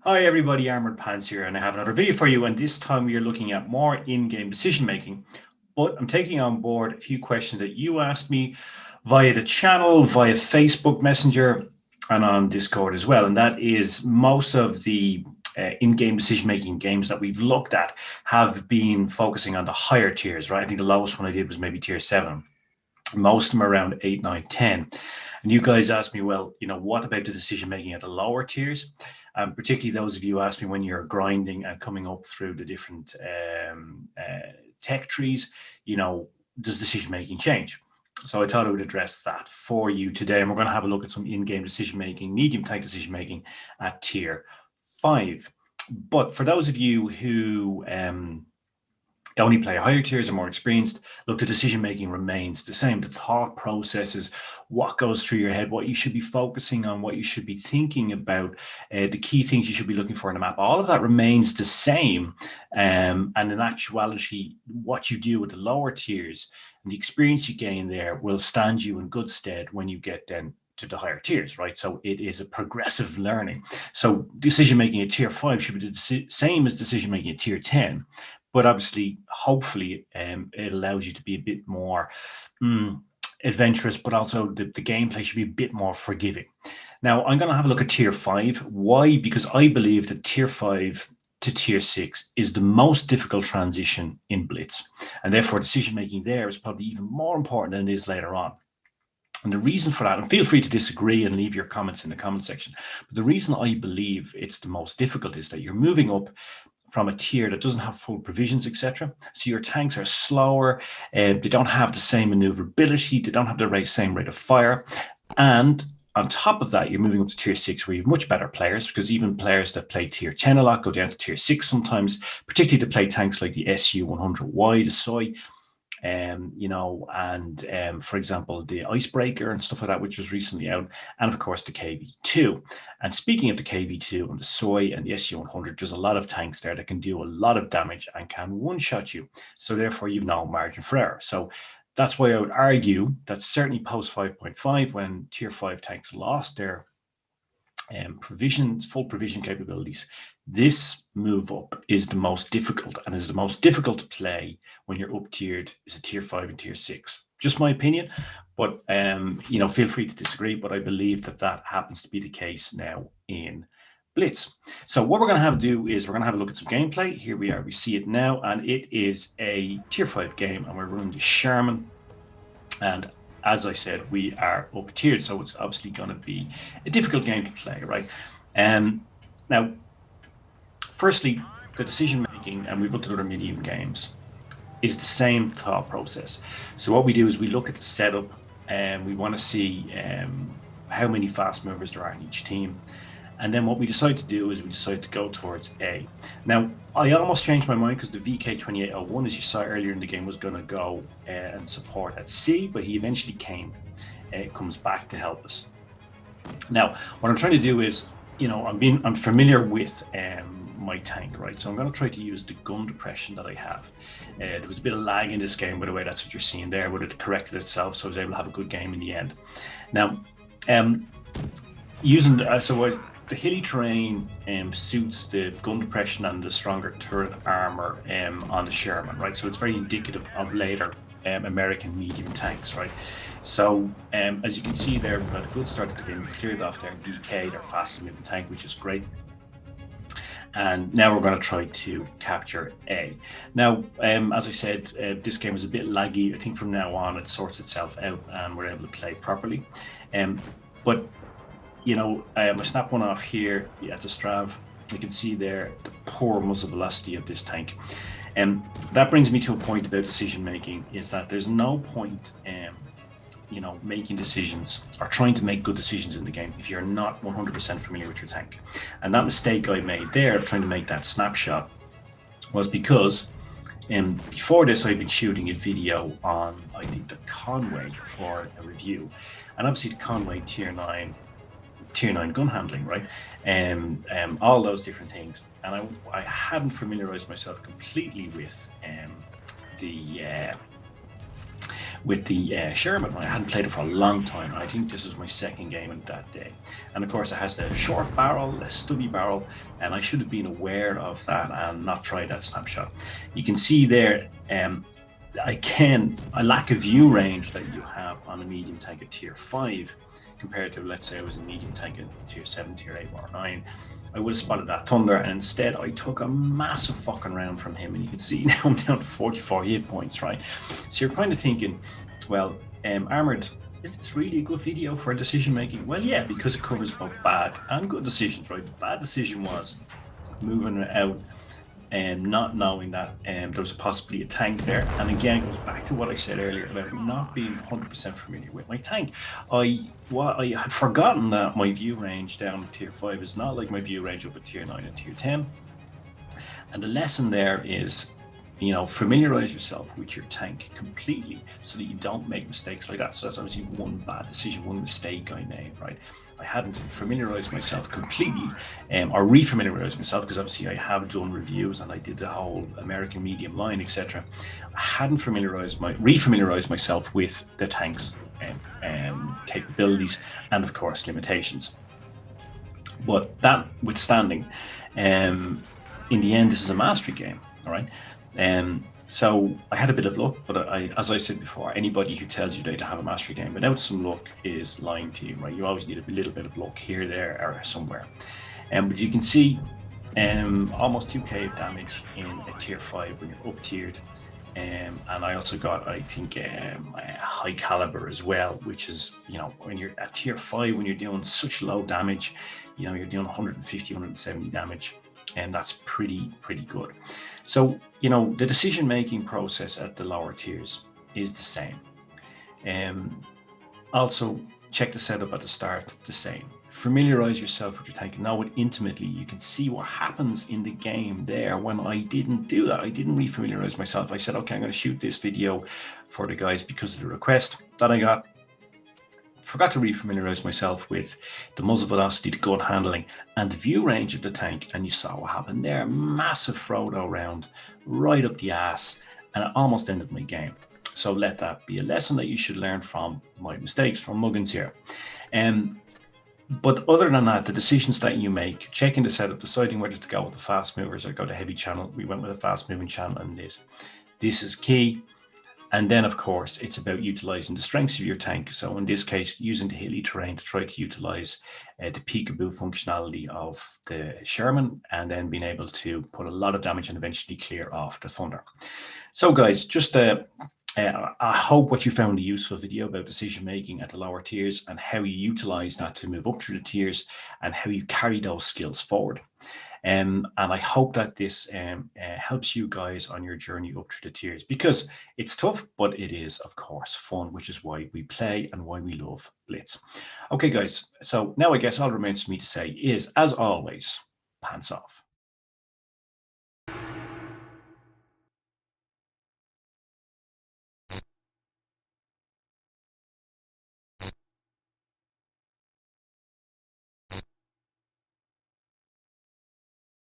Hi everybody, Armored Pants here, and I have another video for you, and this time we are looking at more in-game decision making. But I'm taking on board a few questions that you asked me via the channel, via Facebook Messenger, and on Discord as well. And that is most of the in-game decision making games that we've looked at have been focusing on the higher tiers, right? I think the lowest one I did was maybe tier 7. Most of them around 8, 9, 10. And you guys asked me, well, what about the decision making at the lower tiers? Particularly those of you asked me when you're grinding and coming up through the different tech trees, does decision making change? So I thought I would address that for you today. And we're going to have a look at some in-game decision making, medium tank decision making at tier 5. But for those of you who only play higher tiers, are more experienced, look, the decision making remains the same. The thought processes, what goes through your head, what you should be focusing on, what you should be thinking about, the key things you should be looking for in a map, all of that remains the same. And in actuality, what you do with the lower tiers and the experience you gain there will stand you in good stead when you get then to the higher tiers, right? So it is a progressive learning. So decision making at tier 5 should be the same as decision making at tier 10. But obviously, hopefully, it allows you to be a bit more adventurous, but also the gameplay should be a bit more forgiving. Now, I'm going to have a look at tier 5. Why? Because I believe that tier 5 to tier 6 is the most difficult transition in Blitz. And therefore, decision making there is probably even more important than it is later on. And the reason for that, and feel free to disagree and leave your comments in the comment section, but the reason I believe it's the most difficult is that you're moving up from a tier that doesn't have full provisions, etc. So your tanks are slower, they don't have the same maneuverability, they don't have the same rate of fire. And on top of that, you're moving up to tier 6 where you have much better players, because even players that play tier 10 a lot go down to tier 6 sometimes, particularly to play tanks like the SU-100Y, the SOI, for example, the Icebreaker and stuff like that, which was recently out, and of course the KV2. And speaking of the KV2 and the SOI and the SU-100, there's a lot of tanks there that can do a lot of damage and can one-shot you. So therefore, you've no margin for error. So that's why I would argue that certainly post 5.5, when tier 5 tanks lost their full provision capabilities, this move up is the most difficult, and is the most difficult to play when you're up tiered is a tier 5 and tier 6. Just my opinion, but feel free to disagree, but I believe that happens to be the case now in Blitz. So what we're going to have to do is we're going to have a look at some gameplay. Here we are, we see it now, and it is a tier 5 game, and we're running the Sherman. And as I said, we are up tiered, so it's obviously going to be a difficult game to play, right? Now, firstly, the decision making, and we've looked at other medium games, is the same thought process. So what we do is we look at the setup, and we want to see how many fast movers there are in each team. And then what we decide to do is we decide to go towards A. Now, I almost changed my mind because the VK2801, as you saw earlier in the game, was going to go and support at C, but he eventually comes back to help us. Now, what I'm trying to do is, I'm familiar with my tank, right? So I'm going to try to use the gun depression that I have. There was a bit of lag in this game, by the way. That's what you're seeing there, but it corrected itself, so I was able to have a good game in the end. Now, the hilly terrain suits the gun depression and the stronger turret armor on the Sherman, right? So it's very indicative of later American medium tanks, right? So as you can see there, we've got a good start to the game. We've cleared off their BK, their fastest moving tank, which is great. And now we're going to try to capture A. Now, as I said, this game is a bit laggy. I think from now on it sorts itself out and we're able to play properly. But I snap one off here at the Strav. You can see there the poor muzzle velocity of this tank. And that brings me to a point about decision making, is that there's no point making decisions or trying to make good decisions in the game if you're not 100% familiar with your tank. And that mistake I made there of trying to make that snapshot was because before this I've been shooting a video on, I think, the Conway for a review. And obviously the Conway tier 9 gun handling, right? All those different things. And I hadn't familiarized myself completely with with the Sherman. I hadn't played it for a long time. I think this is my second game in that day. And of course, it has the short barrel, a stubby barrel, and I should have been aware of that and not tried that snapshot. You can see there, I lack a view range that you have on a medium tank at tier 5 compared to, let's say I was a medium tank at tier 7, tier 8, or 9. I would have spotted that Thunder, and instead I took a massive fucking round from him, and you can see now I'm down to 44 hit points, right? So you're kind of thinking, well, Armored, is this really a good video for decision making? Well, yeah, because it covers both bad and good decisions, right? The bad decision was moving out and not knowing that there was possibly a tank there. And again, it goes back to what I said earlier about not being 100% familiar with my tank. I had forgotten that my view range down at tier 5 is not like my view range up at tier 9 and tier 10. And the lesson there is, you know, familiarize yourself with your tank completely so that you don't make mistakes like that. So that's obviously one bad decision, one mistake I made, right? I hadn't familiarized myself completely or refamiliarized myself, because obviously I have done reviews and I did the whole American medium line, etc. I hadn't refamiliarized myself with the tank's capabilities and of course limitations. But that withstanding, in the end, this is a mastery game, all right? So I had a bit of luck, but as I said before, anybody who tells you they don't have a mastery game without some luck is lying to you, right? You always need a little bit of luck here, there, or somewhere. But you can see almost 2k of damage in a tier 5 when you're up tiered. And I also got, I think, a high caliber as well, which is, you know, when you're at tier 5, when you're doing such low damage, you know, you're doing 150, 170 damage. And that's pretty good. So, you know, the decision-making process at the lower tiers is the same. Also, check the setup at the start, the same. Familiarize yourself with your tank. Know it intimately. You can see what happens in the game there. When I didn't do that, I didn't refamiliarize myself. I said, okay, I'm going to shoot this video for the guys because of the request that I got. Forgot to refamiliarize myself with the muzzle velocity, the gun handling, and the view range of the tank. And you saw what happened there. Massive Frodo round right up the ass, and it almost ended my game. So let that be a lesson that you should learn from my mistakes, from Muggins here. But other than that, the decisions that you make, checking the setup, deciding whether to go with the fast movers or go to heavy channel. We went with a fast moving channel in this. This is key. And then, of course, it's about utilizing the strengths of your tank. So in this case, using the hilly terrain to try to utilize the peekaboo functionality of the Sherman, and then being able to put a lot of damage and eventually clear off the Thunder. So guys, just I hope what you found a useful video about decision making at the lower tiers and how you utilize that to move up through the tiers and how you carry those skills forward. And I hope that this helps you guys on your journey up through the tiers, because it's tough, but it is, of course, fun, which is why we play and why we love Blitz. Okay, guys, so now I guess all remains for me to say is, as always, pants off.